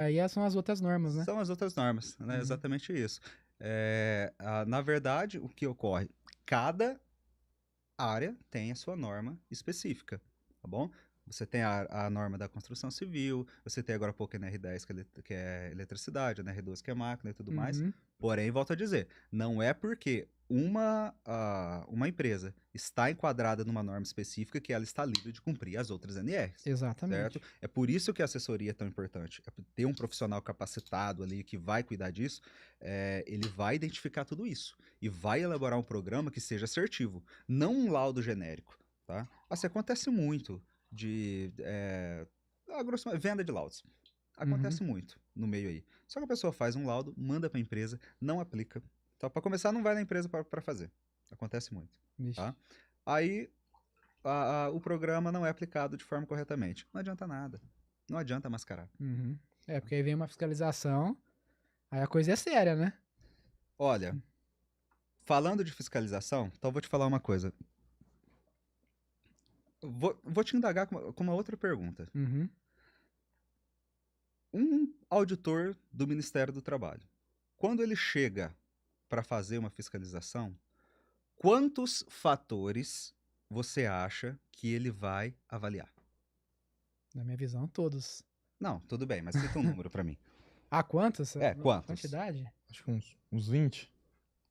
Aí são as outras normas, né? São as outras normas, né? Uhum. Exatamente isso. Na verdade, o que ocorre? Cada área tem a sua norma específica, tá bom? Você tem a norma da construção civil, você tem agora há pouco a NR10, que é eletricidade, a NR12, que é máquina e tudo mais. Uhum. Porém, volto a dizer, não é porque uma empresa está enquadrada numa norma específica que ela está livre de cumprir as outras NRs. Certo? Exatamente. É por isso que a assessoria é tão importante. É ter um profissional capacitado ali que vai cuidar disso, ele vai identificar tudo isso e vai elaborar um programa que seja assertivo, não um laudo genérico, tá? Assim, acontece muito de venda de laudos. Uhum. Acontece muito no meio aí. Só que a pessoa faz um laudo, manda para a empresa, não aplica. Então, para começar, não vai na empresa para fazer. Acontece muito, Vixe. tá? Aí o programa não é aplicado de forma corretamente. Não adianta nada. Não adianta mascarar. Uhum. Porque aí vem uma fiscalização, aí a coisa é séria, né? Olha, falando de fiscalização, então eu vou te falar uma coisa. Vou te indagar com uma outra pergunta. Uhum. Um auditor do Ministério do Trabalho, quando ele chega para fazer uma fiscalização, quantos fatores você acha que ele vai avaliar? Na minha visão, todos. Não, tudo bem, mas cita um número para mim. Ah, quantos? Quantos? Quantidade? Acho que uns 20.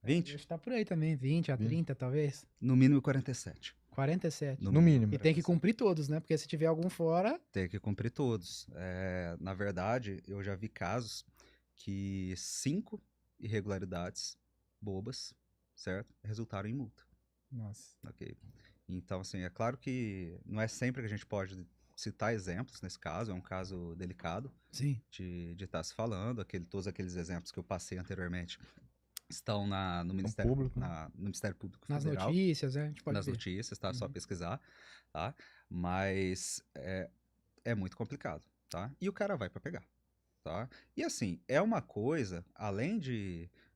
Eu 20? acho que tá por aí também, 20 a 20. 30, talvez. No mínimo 47. 47. No No mínimo mínimo. E tem que 47. cumprir todos, né? Porque se tiver algum fora. Tem que cumprir todos. Na verdade, eu já vi casos que 5 irregularidades bobas, certo? Resultaram em multa. Nossa. Ok? Então, assim, é claro que não é sempre que a gente pode citar exemplos nesse caso, é um caso delicado Sim. de estar se falando. Todos aqueles exemplos que eu passei anteriormente estão no Então, Ministério, público, né? no Ministério Público Nas Federal, notícias, né? A gente pode nas ver. notícias, tá? Só Uhum. pesquisar, tá? Mas é muito complicado, tá? E o cara vai para pegar, tá? E assim, é uma coisa, além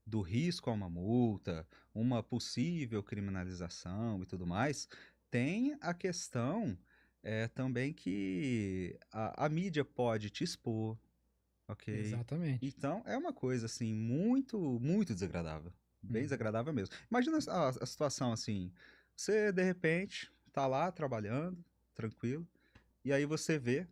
do risco a uma multa, uma possível criminalização e tudo mais, tem a questão também que a mídia pode te expor, ok? Exatamente. Então, é uma coisa, assim, muito, muito desagradável. Bem Uhum. desagradável mesmo. Imagina a situação assim, você, de repente, tá lá trabalhando, tranquilo, e aí você vê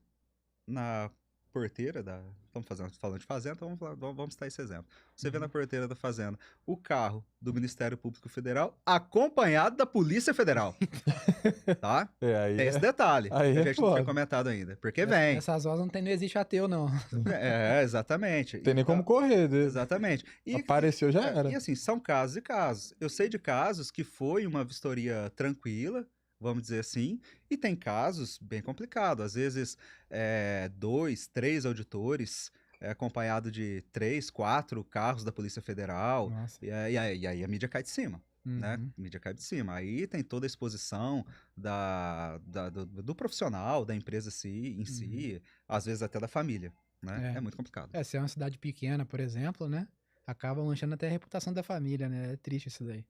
na porteira da. Estamos falando de fazenda, então vamos citar esse exemplo. Você vê na Uhum. porteira da fazenda o carro do Ministério Público Federal acompanhado da Polícia Federal, tá? Aí Tem esse detalhe aí que a é gente não tinha foda. comentado ainda. Porque vem. Nessas horas não existe ateu, não. Exatamente. Tem nem como correr. Exatamente. Apareceu, já E era. assim, são casos e casos. Eu sei de casos que foi uma vistoria tranquila, vamos dizer assim, e tem casos bem complicados. Às vezes, 2, 3 auditores, acompanhado de 3, 4 carros da Polícia Federal, Nossa. e aí a mídia cai de cima. Né? Uhum. A mídia cai de cima. Aí tem toda a exposição do profissional, da empresa em Uhum. si, às vezes até da família. Né? É É. muito complicado. Se é uma cidade pequena, por exemplo, né? Acaba manchando até a reputação da família, né? É triste isso daí.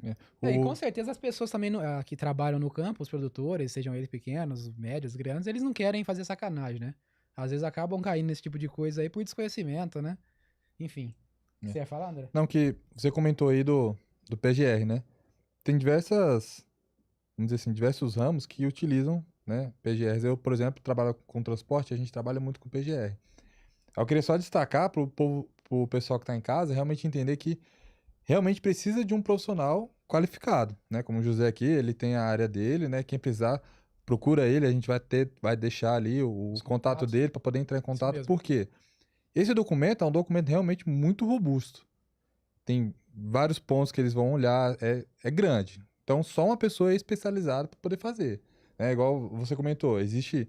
É. E com O, certeza as pessoas também que trabalham no campo, os produtores, sejam eles pequenos, médios, grandes, eles não querem fazer sacanagem, né? Às vezes acabam caindo nesse tipo de coisa aí por desconhecimento, né? Enfim. É. Você ia falar, André? não, que você comentou aí do PGR, né? Tem vamos dizer assim, diversos ramos que utilizam, né, PGRs. Eu, por exemplo, trabalho com transporte, a gente trabalha muito com PGR. Eu queria só destacar para o povo, pro pessoal que está em casa, realmente entender que realmente precisa de um profissional qualificado, né? Como o José aqui, ele tem a área dele, né? Quem precisar, procura ele, a gente vai deixar ali o Os contato contatos. dele para poder entrar em Isso contato. mesmo. Por quê? Esse documento é um documento realmente muito robusto. Tem vários pontos que eles vão olhar, é grande. Então, só uma pessoa é especializada para poder fazer. É igual você comentou, existe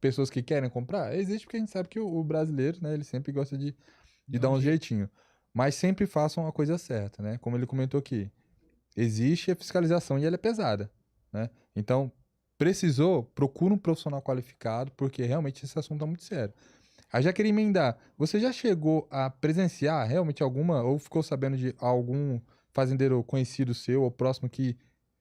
pessoas que querem comprar? Existe porque a gente sabe que o brasileiro, né, ele sempre gosta de Dá dar um um jeito. jeitinho. Mas sempre façam a coisa certa, né? Como ele comentou aqui, existe a fiscalização e ela é pesada, né? Então, precisou, procura um profissional qualificado, porque realmente esse assunto é muito sério. Aí já queria emendar, você já chegou a presenciar realmente alguma, ou ficou sabendo de algum fazendeiro conhecido seu ou próximo que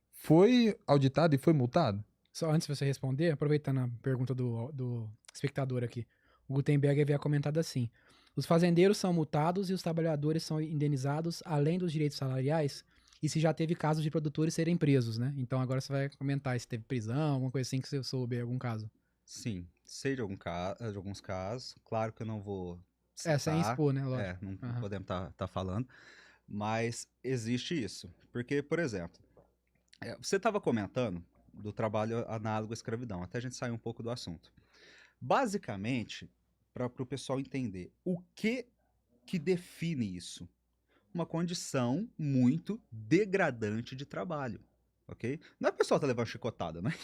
foi auditado e foi multado? Só antes de você responder, aproveitando a pergunta do espectador aqui. O Gutenberg havia comentado assim: os fazendeiros são multados e os trabalhadores são indenizados além dos direitos salariais, e se já teve casos de produtores serem presos, né? Então agora você vai comentar se teve prisão, alguma coisa assim que você soube, algum caso. Sim, sei de de alguns casos. Claro que eu não vou Sem citar, expor, né? Lógico. não podemos estar falando, mas existe isso. Porque, por exemplo, você estava comentando do trabalho análogo à escravidão, até a gente sair um pouco do assunto. Basicamente, para o pessoal entender, o que define isso? Uma condição muito degradante de trabalho, ok? Não é que o pessoal tá levando chicotada, não é,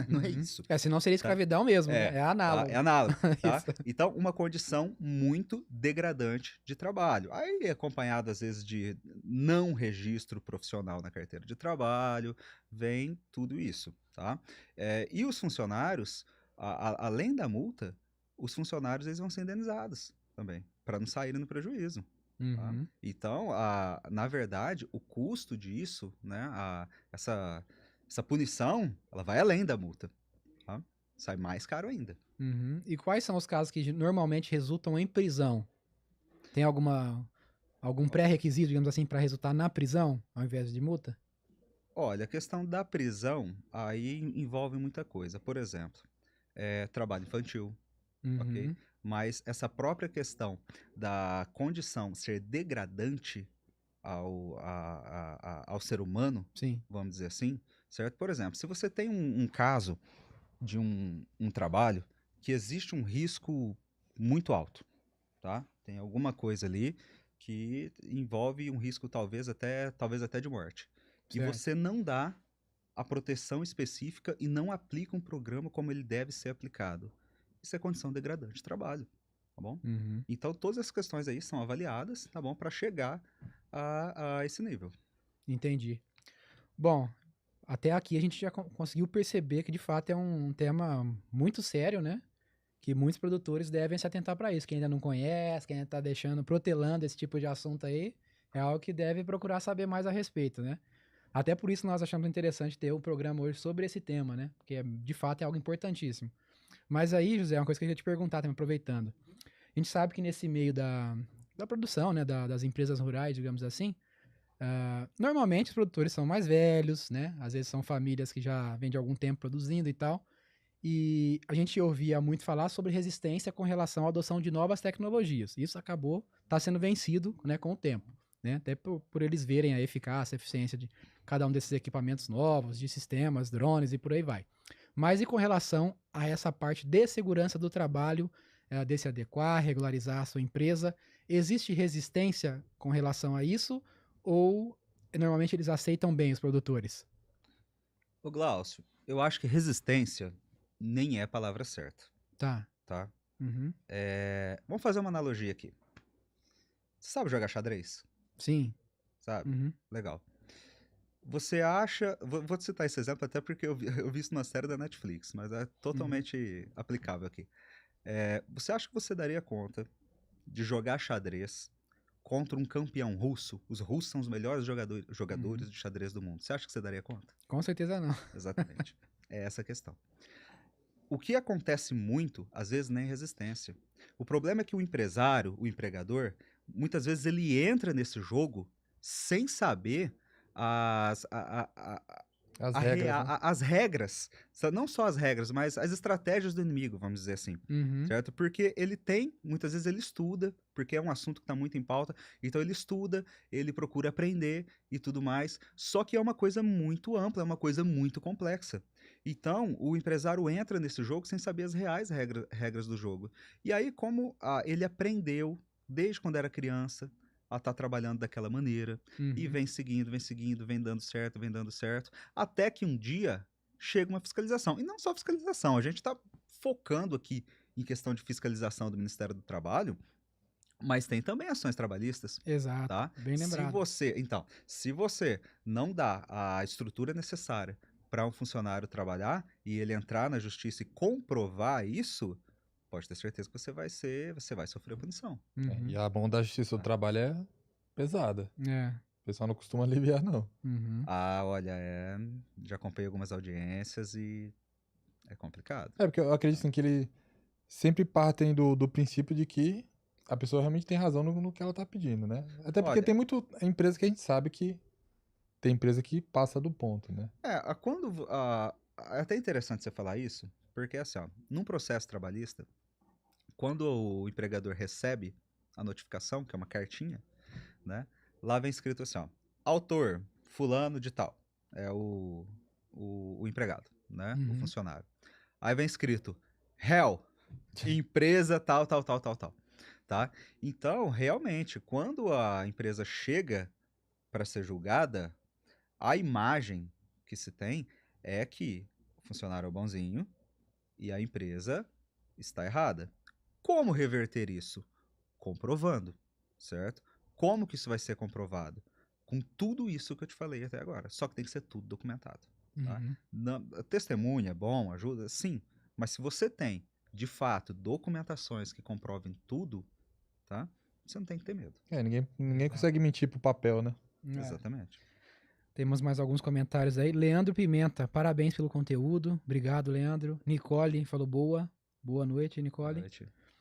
não é Uhum. isso, Senão seria tá? escravidão mesmo, né? É Tá? É análogo. análogo, tá? Isso. Então, uma condição muito degradante de trabalho. Aí, acompanhado, às vezes, de não registro profissional na carteira de trabalho, vem tudo isso, tá? E os funcionários, além da multa, os funcionários eles vão ser indenizados também, para não saírem no prejuízo. Tá? Uhum. Então, na verdade, o custo disso, né, essa punição, ela vai além da multa. Tá? Sai mais caro ainda. Uhum. E quais são os casos que normalmente resultam em prisão? Tem algum pré-requisito, digamos assim, para resultar na prisão, ao invés de multa? Olha, a questão da prisão aí envolve muita coisa. Por exemplo, trabalho infantil, ok? Uhum. Mas essa própria questão da condição ser degradante ao ser humano, Sim. vamos dizer assim, certo? Por exemplo, se você tem um caso de um trabalho que existe um risco muito alto, tá? Tem alguma coisa ali que envolve um risco talvez até de morte. E Certo. você não dá a proteção específica e não aplica um programa como ele deve ser aplicado. Isso é condição degradante de trabalho, tá bom? Uhum. Então todas essas questões aí são avaliadas, tá bom? Para chegar a esse nível. Entendi. Bom, até aqui a gente já conseguiu perceber que de fato é um tema muito sério, né? Que muitos produtores devem se atentar para isso. Quem ainda não conhece, quem ainda tá deixando, protelando esse tipo de assunto aí, é algo que deve procurar saber mais a respeito, né? Até por isso nós achamos interessante ter um programa hoje sobre esse tema, né? Porque de fato é algo importantíssimo. Mas aí, José, uma coisa que eu ia te perguntar também, aproveitando. A gente sabe que nesse meio da produção, né, das empresas rurais, digamos assim, normalmente os produtores são mais velhos, né? Às vezes são famílias que já vêm de algum tempo produzindo e tal. E a gente ouvia muito falar sobre resistência com relação à adoção de novas tecnologias. Isso acabou sendo vencido, né, com o tempo, né? Até por eles verem a eficácia, a eficiência de cada um desses equipamentos novos, de sistemas, drones e por aí vai. Mas e com relação a essa parte de segurança do trabalho, de se adequar, regularizar a sua empresa, existe resistência com relação a isso? Ou normalmente eles aceitam bem os produtores? Ô Glaucio, eu acho que resistência nem é a palavra certa, Tá. tá? Uhum. Vamos fazer uma analogia aqui. Você sabe jogar xadrez? Sim. Sabe? Uhum. Legal. Você acha. Vou te citar esse exemplo até porque eu vi isso numa série da Netflix, mas é Uhum. totalmente aplicável aqui. Você acha que você daria conta de jogar xadrez contra um campeão russo? Os russos são os melhores Uhum. jogadores de xadrez do mundo. Você acha que você daria conta? Com certeza não. Exatamente. É essa a questão. O que acontece muito, às vezes, nem é resistência. O problema é que o empresário, o empregador, muitas vezes ele entra nesse jogo sem saber as, As regras, né? as regras, não só as regras, mas as estratégias do inimigo, vamos dizer assim, Uhum. certo? Porque ele tem, muitas vezes ele estuda, porque é um assunto que está muito em pauta, então ele estuda, ele procura aprender e tudo mais, só que é uma coisa muito ampla, é uma coisa muito complexa. Então, o empresário entra nesse jogo sem saber as reais regras do jogo. E aí, como ele aprendeu, desde quando era criança, a estar trabalhando daquela maneira, e Uhum. vem seguindo, vem dando certo, até que um dia chega uma fiscalização. E não só fiscalização, a gente está focando aqui em questão de fiscalização do Ministério do Trabalho, mas tem também ações trabalhistas, Exato. tá? Bem lembrado. Se você não dá a estrutura necessária para um funcionário trabalhar e ele entrar na justiça e comprovar isso, pode ter certeza que você vai sofrer punição. E Uhum. a mão da justiça do Tá? trabalho é pesada. É. O pessoal não costuma aliviar, não. Uhum. Olha, já acompanhei algumas audiências e é complicado. É, porque eu acredito assim, que sempre partem do princípio de que a pessoa realmente tem razão no que ela tá pedindo, né? Até porque Olha, tem muito empresa que a gente sabe que tem empresa que passa do ponto, né? é até interessante você falar isso, porque assim, ó, num processo trabalhista, quando o empregador recebe a notificação, que é uma cartinha, né? Lá vem escrito assim, ó, autor, fulano de tal, é o empregado, né? O Uhum. funcionário. Aí vem escrito, réu, empresa tal, tal, tal, tal, tal, tá? Então, realmente, quando a empresa chega para ser julgada, a imagem que se tem é que o funcionário é o bonzinho e a empresa está errada. Como reverter isso? Comprovando, certo? Como que isso vai ser comprovado? Com tudo isso que eu te falei até agora. Só que tem que ser tudo documentado. Tá? Uhum. Testemunha é bom, ajuda? Sim. Mas se você tem, de fato, documentações que comprovem tudo, tá? Você não tem que ter medo. Ninguém Exato. consegue mentir pro papel, né? É. Exatamente. Temos mais alguns comentários aí. Leandro Pimenta, parabéns pelo conteúdo. Obrigado, Leandro. Nicole falou boa. Boa noite, Boa Nicole. noite.